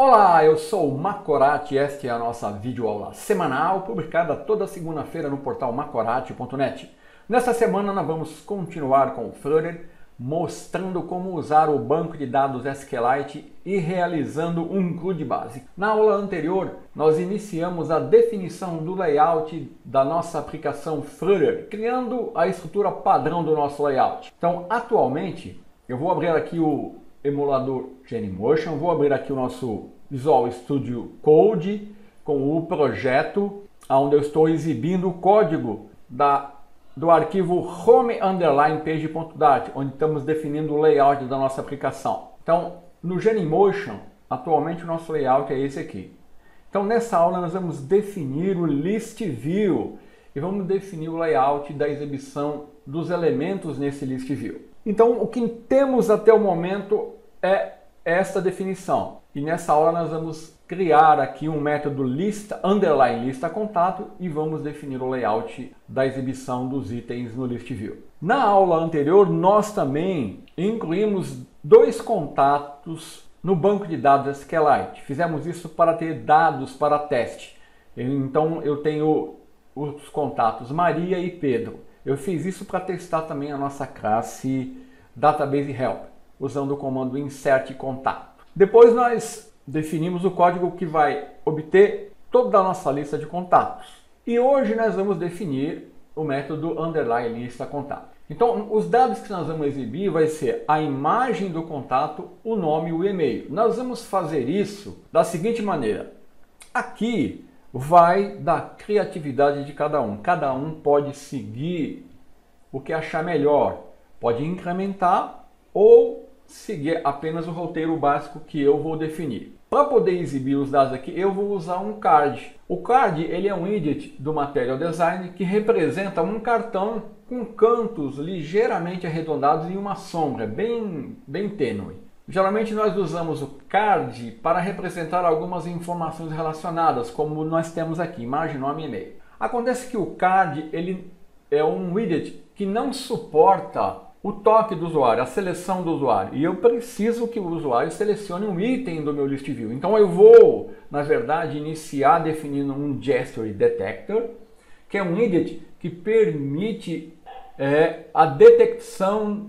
Olá, eu sou o Macorati e esta é a nossa videoaula semanal, publicada toda segunda-feira no portal macorati.net. Nesta semana nós vamos continuar com o Flutter, mostrando como usar o banco de dados SQLite e realizando um CRUD básico. Na aula anterior, nós iniciamos a definição do layout da nossa aplicação Flutter, criando a estrutura padrão do nosso layout. Então, atualmente, eu vou abrir aqui o emulador Genymotion, vou abrir aqui o nosso Visual Studio Code com o projeto onde eu estou exibindo o código do arquivo home_page.dart, onde estamos definindo o layout da nossa aplicação. Então, no Genymotion, atualmente o nosso layout é esse aqui. Então, nessa aula nós vamos definir o list view e vamos definir o layout da exibição dos elementos nesse list view. Então, o que temos até o momento é esta definição. E nessa aula nós vamos criar aqui um método lista_contato e vamos definir o layout da exibição dos itens no list view. Na aula anterior, nós também incluímos dois contatos no banco de dados SQLite. Fizemos isso para ter dados para teste. Então, eu tenho os contatos Maria e Pedro. Eu fiz isso para testar também a nossa classe Database Help, usando o comando insert contato. Depois nós definimos o código que vai obter toda a nossa lista de contatos. E hoje nós vamos definir o método _lista_contato. Então, os dados que nós vamos exibir vai ser a imagem do contato, o nome e o e-mail. Nós vamos fazer isso da seguinte maneira. Aqui vai da criatividade de cada um. Cada um pode seguir o que achar melhor. Pode incrementar ou seguir apenas o roteiro básico que eu vou definir. Para poder exibir os dados aqui, eu vou usar um card. O card ele é um widget do Material Design que representa um cartão com cantos ligeiramente arredondados e uma sombra bem tênue. Geralmente nós usamos o card para representar algumas informações relacionadas, como nós temos aqui, imagem, nome e e-mail. Acontece que o card ele é um widget que não suporta o toque do usuário, a seleção do usuário. E eu preciso que o usuário selecione um item do meu list view. Então eu vou, na verdade, iniciar definindo um Gesture Detector, que é um widget que permite a detecção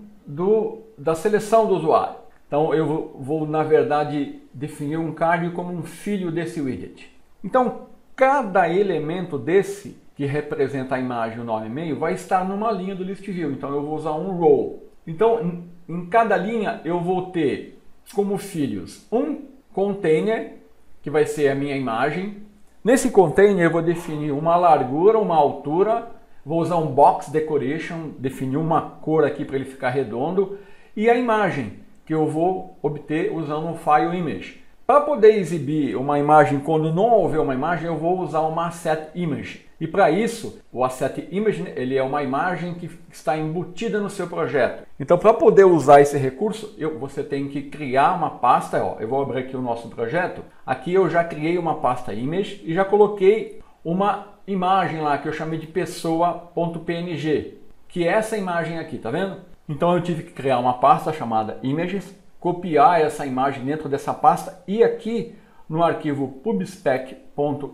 da seleção do usuário. Então eu vou, na verdade, definir um card como um filho desse widget. Então, cada elemento desse que representa a imagem, o nome e e-mail, vai estar numa linha do list view. Então eu vou usar um row. Então em cada linha eu vou ter como filhos um container, que vai ser a minha imagem. Nesse container eu vou definir uma largura, uma altura, vou usar um box decoration, definir uma cor aqui para ele ficar redondo, e a imagem, que eu vou obter usando um file image. Para poder exibir uma imagem quando não houver uma imagem, eu vou usar uma asset image. E para isso, o asset image ele é uma imagem que está embutida no seu projeto. Então, para poder usar esse recurso, você tem que criar uma pasta. Eu vou abrir aqui o nosso projeto. Aqui eu já criei uma pasta image e já coloquei uma imagem lá que eu chamei de pessoa.png, que é essa imagem aqui, tá vendo? Então eu tive que criar uma pasta chamada images, copiar essa imagem dentro dessa pasta e aqui no arquivo pubspec.aml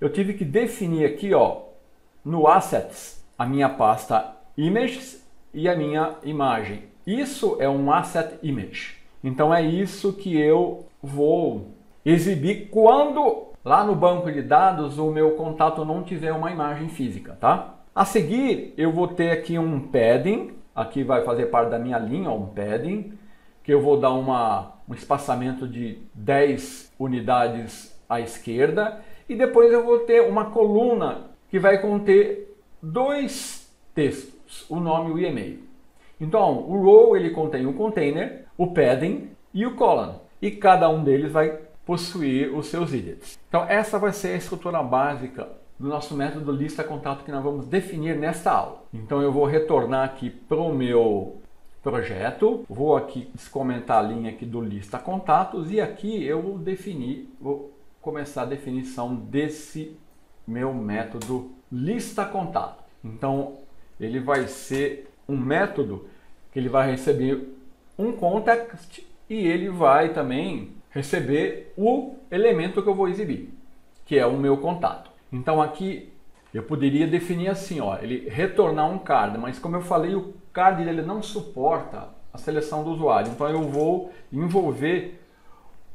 eu tive que definir aqui no assets a minha pasta images e a minha imagem. Isso é um asset image. Então é isso que eu vou exibir quando lá no banco de dados o meu contato não tiver uma imagem física, tá? A seguir eu vou ter aqui um padding. Aqui vai fazer parte da minha linha, um padding, que eu vou dar um espaçamento de 10 unidades à esquerda. E depois eu vou ter uma coluna que vai conter dois textos, o nome e o e-mail. Então, o row ele contém o container, o padding e o column. E cada um deles vai possuir os seus widgets. Então, essa vai ser a estrutura básica do nosso método lista_contato que nós vamos definir nesta aula. Então eu vou retornar aqui para o meu projeto, vou aqui descomentar a linha aqui do lista_contatos e aqui eu vou começar a definição desse meu método lista_contato. Então ele vai ser um método que ele vai receber um context e ele vai também receber o elemento que eu vou exibir, que é o meu contato. Então aqui eu poderia definir assim, ó, ele retornar um card, mas como eu falei, o card dele não suporta a seleção do usuário, então eu vou envolver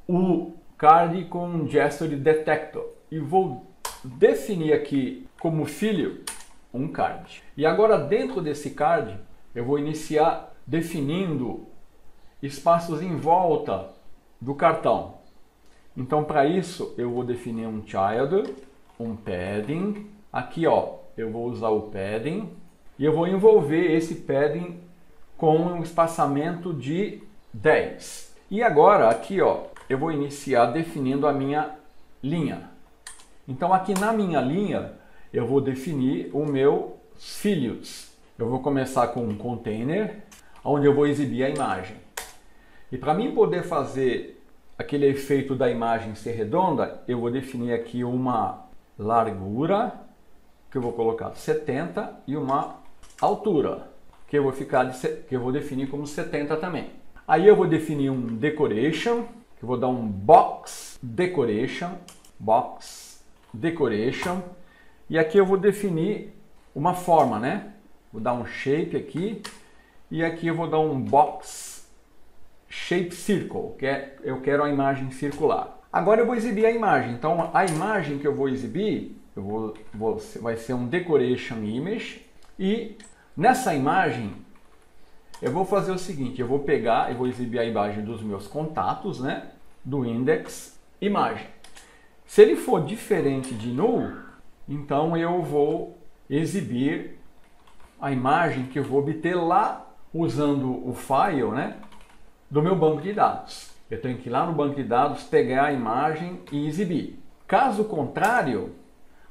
o card com um gesture detector e vou definir aqui como filho um card. E agora dentro desse card eu vou iniciar definindo espaços em volta do cartão. Então para isso eu vou definir um child, um padding. Aqui ó, eu vou usar o padding e eu vou envolver esse padding com um espaçamento de 10. E agora aqui ó, eu vou iniciar definindo a minha linha. Então aqui na minha linha eu vou definir os meus filhos. Eu vou começar com um container, onde eu vou exibir a imagem. E para mim poder fazer aquele efeito da imagem ser redonda, eu vou definir aqui uma largura, que eu vou colocar 70, e uma altura, que eu vou definir como 70 também. Aí eu vou definir um decoration, que eu vou dar um box decoration, e aqui eu vou definir uma forma, né? Vou dar um shape aqui, e aqui eu vou dar um box shape circle, que eu quero a imagem circular. Agora eu vou exibir a imagem, então a imagem que eu vou exibir, vai ser um decoration image, e nessa imagem eu vou fazer o seguinte, eu vou exibir a imagem dos meus contatos, né? Do index imagem. Se ele for diferente de null, então eu vou exibir a imagem que eu vou obter lá usando o file, né, do meu banco de dados. Eu tenho que ir lá no banco de dados, pegar a imagem e exibir. Caso contrário,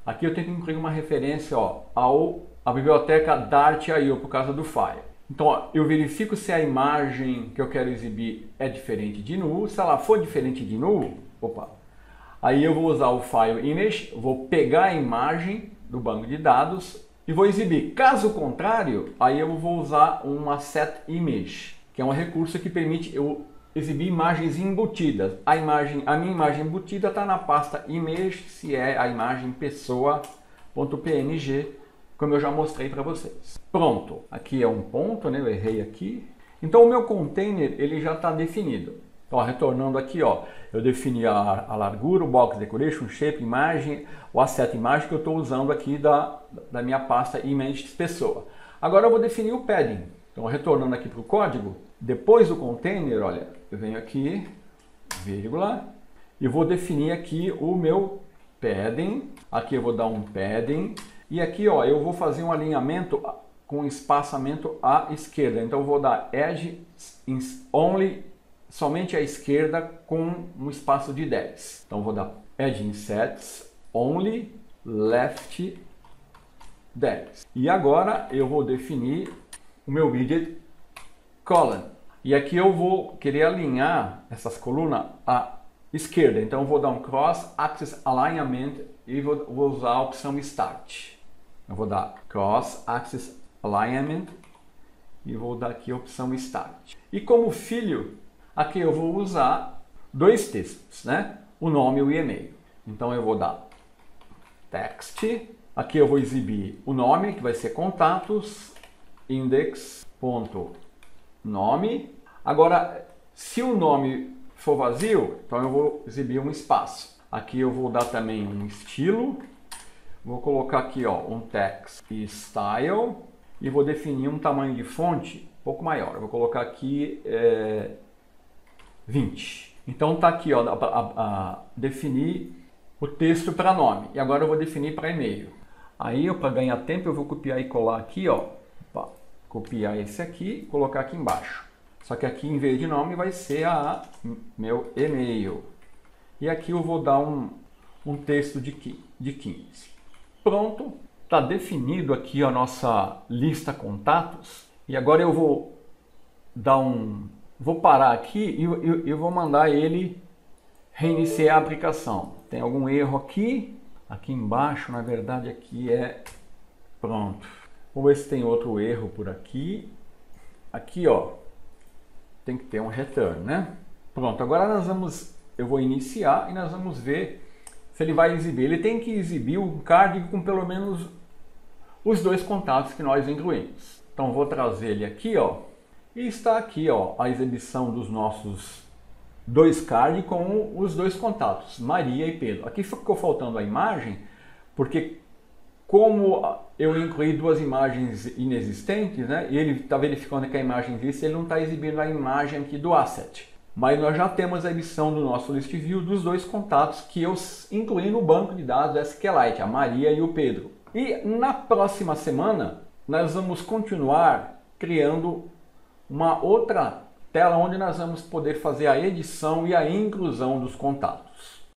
aqui eu tenho que incluir uma referência ó, à biblioteca Dart.io por causa do file. Então ó, eu verifico se a imagem que eu quero exibir é diferente de null. Se ela for diferente de null, aí eu vou usar o file image, vou pegar a imagem do banco de dados e vou exibir. Caso contrário, aí eu vou usar uma set image, que é um recurso que permite eu exibir imagens embutidas. A minha imagem embutida está na pasta image, se é a imagem pessoa.png, como eu já mostrei para vocês. Pronto, aqui é um ponto, né? Eu errei aqui. Então o meu container ele já está definido. Então, retornando aqui, ó, eu defini a largura, o box decoration, shape, imagem, o asset imagem que eu estou usando aqui da minha pasta image pessoa. Agora eu vou definir o padding. Então, retornando aqui para o código, depois do container, olha, eu venho aqui, vírgula, e vou definir aqui o meu padding. Aqui eu vou dar um padding. E aqui, ó, eu vou fazer um alinhamento com espaçamento à esquerda. Então, eu vou dar edge only, somente à esquerda com um espaço de 10. Então, eu vou dar edge insets only left 10. E agora eu vou definir o meu widget column. E aqui eu vou querer alinhar essas colunas à esquerda. Então, eu vou dar um cross axis alignment e vou usar a opção start. Eu vou dar cross axis alignment e vou dar aqui a opção start. E como filho, aqui eu vou usar dois textos, né? O nome e o e-mail. Então eu vou dar text. Aqui eu vou exibir o nome, que vai ser contatos, index.nome. Agora, se o nome for vazio, então eu vou exibir um espaço. Aqui eu vou dar também um estilo. Vou colocar aqui ó, um text e style. E vou definir um tamanho de fonte um pouco maior. Eu vou colocar aqui 20. Então tá aqui ó, definir o texto para nome. E agora eu vou definir para e-mail. Aí para ganhar tempo eu vou copiar e colar aqui ó. Copiar esse aqui e colocar aqui embaixo. Só que aqui em vez de nome vai ser meu e-mail. E aqui eu vou dar um texto de 15. Pronto, está definido aqui a nossa lista contatos. E agora eu vou vou parar aqui e eu vou mandar ele reiniciar a aplicação. Tem algum erro aqui? Aqui embaixo, na verdade, aqui pronto. Vou ver se tem outro erro por aqui. Aqui, ó, tem que ter um return, né? Pronto, agora eu vou iniciar e nós vamos ver se ele vai exibir. Ele tem que exibir um card com pelo menos os 2 contatos que nós incluímos. Então vou trazer ele aqui, ó, e está aqui, ó, a exibição dos nossos 2 cards com os 2 contatos, Maria e Pedro. Aqui ficou faltando a imagem, porque como eu incluí 2 imagens inexistentes, né, e ele está verificando que a imagem existe, ele não está exibindo a imagem aqui do asset. Mas nós já temos a edição do nosso list view dos 2 contatos que eu incluí no banco de dados SQLite, a Maria e o Pedro. E na próxima semana nós vamos continuar criando uma outra tela onde nós vamos poder fazer a edição e a inclusão dos contatos.